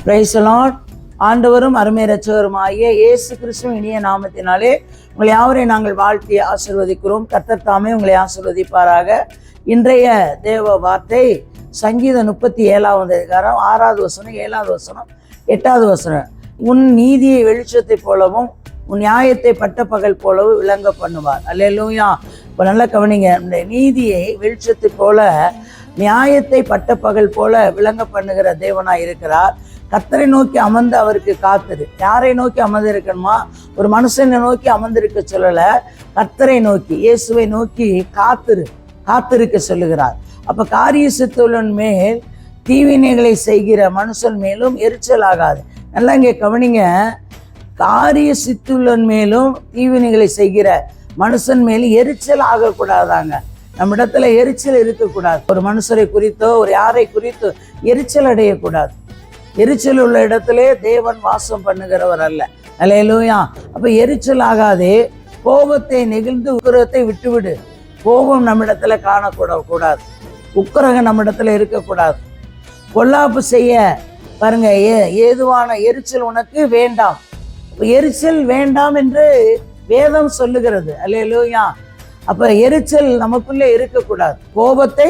Praise the Lord. ஆண்டவரும் அருமை இரட்சகருமாகிய இயேசு கிறிஸ்துவின் இனிய நாமத்தினாலே உங்களை யாவரையும் நாங்கள் வாழ்த்தி ஆசீர்வதிக்கிறோம். கர்த்தர் தாமே உங்களை ஆசீர்வதிப்பாராக. இன்றைய தேவ வார்த்தை சங்கீதம் 37வது அதிகாரம் 6வது வசனம், 7வது வசனம், 8வது வசனம். உன் நீதியை வெளிச்சத்தை போலவும் உன் நியாயத்தை பட்டப்பகல் போலவும் விளங்க பண்ணுவார். அல்லேலூயா. இப்போ நல்லா கவனிங்க. இந்த நீதியை வெளிச்சத்தை போல நியாயத்தை பட்டப்பகல் போல விளங்க பண்ணுகிற தேவனாய் இருக்கிறார். கர்த்தரை நோக்கி அமர்ந்து அவருக்கு காத்திரு. யாரை நோக்கி அமர்ந்து இருக்கணுமா? ஒரு மனுஷனை நோக்கி அமர்ந்திருக்க சொல்லல, கர்த்தரை நோக்கி, இயேசுவை நோக்கி காத்திருக்க சொல்லுகிறார். அப்ப காரிய சித்துள்ளன் மேல் தீவினைகளை செய்கிற மனுஷன் மேலும் எரிச்சல் ஆகாது. நல்லா இங்கே கவனிங்க. காரிய சித்துள்ளன் மேலும் தீவினைகளை செய்கிற மனுஷன் மேலும் எரிச்சல் ஆகக்கூடாதாங்க. நம்ம இடத்துல எரிச்சல் இருக்கக்கூடாது. ஒரு மனுஷரை குறித்தோ ஒரு யாரை குறித்தோ எரிச்சல் அடையக்கூடாது. எரிச்சல் உள்ள இடத்திலே தேவன் வாசம் பண்ணுகிறவர் அல்ல. அல்லேலூயா. அப்ப எரிச்சல் ஆகாதே. கோபத்தை நெகிழ்ந்து உக்கிரகத்தை விட்டுவிடு. கோபம் நம்ம இடத்துல காணக்கூடாது. உக்கிரகம் நம்ம இடத்துல இருக்கக்கூடாது. பொல்லாப்பு செய்ய பாருங்க, ஏதுவான எரிச்சல் உனக்கு வேண்டாம். எரிச்சல் வேண்டாம் என்று வேதம் சொல்லுகிறது. அல்லேலூயா. அப்ப எரிச்சல் நமக்குள்ளே இருக்கக்கூடாது. கோபத்தை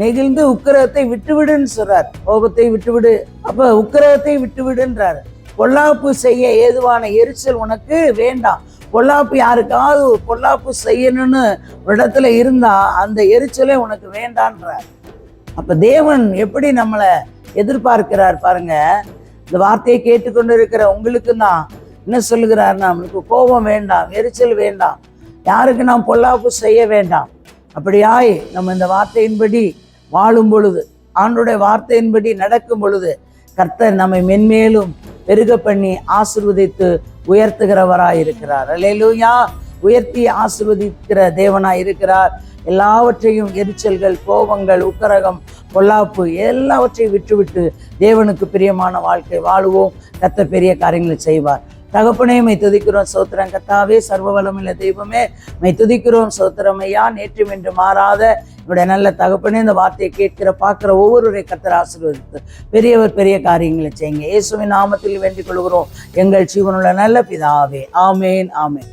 நெகிழ்ந்து உக்கிரகத்தை விட்டுவிடுன்னு சொல்றார். கோபத்தை விட்டுவிடு, அப்ப உக்கிரகத்தை விட்டுவிடுன்றாரு. பொல்லாப்பு செய்ய ஏதுவான எரிச்சல் உனக்கு வேண்டாம். பொல்லாப்பு யாருக்காவது பொல்லாப்பு செய்யணும்னு ஒரு இடத்துல இருந்தா அந்த எரிச்சலே உனக்கு வேண்டான்றார். அப்ப தேவன் எப்படி நம்மளை எதிர்பார்க்கிறார் பாருங்க. இந்த வார்த்தையை கேட்டுக்கொண்டு இருக்கிற உங்களுக்கு தான் என்ன சொல்லுகிறார்? நம்மளுக்கு கோபம் வேண்டாம், எரிச்சல் வேண்டாம், யாருக்கு நாம் பொல்லாப்பு செய்ய வேண்டாம். அப்படியாய் நம்ம இந்த வார்த்தையின்படி வாழும் பொழுது, ஆண்டோடைய வார்த்தையின்படி நடக்கும் பொழுது, கர்த்தர் நம்மை மென்மேலும் பெருக பண்ணி ஆசீர்வதித்து உயர்த்துகிறவராய் இருக்கிறார். அல்லேலூயா. உயர்த்தி ஆசீர்வதிக்கிற தேவனாய் இருக்கிறார். எல்லாவற்றையும் எரிச்சல்கள், கோபங்கள், உக்கிரகம், பொல்லாப்பு எல்லாவற்றையும் விட்டுவிட்டு தேவனுக்கு பிரியமான வாழ்க்கை வாழுவோம். கர்த்தர் பெரிய காரியங்களை செய்வார். தகப்பனே, மை துதிக்கிறோம், சோத்திரம். கர்த்தாவே, சர்வ வல்லமையுள்ள தெய்வமே, மை துதிக்கிறோம், சோத்திரம் ஐயா. நேற்றும் என்று மாறாத என்னுடைய நல்ல தகப்பனே, இந்த வார்த்தையை கேட்கிற பார்க்கிற ஒவ்வொருவரை கர்த்தர் ஆசீர்வதித்து பெரிய காரியங்களை செய்யுங்க. இயேசுவின் நாமத்தில் வேண்டிக் கொள்கிறோம் எங்கள் ஜீவனுள்ள நல்ல பிதாவே. ஆமேன், ஆமேன்.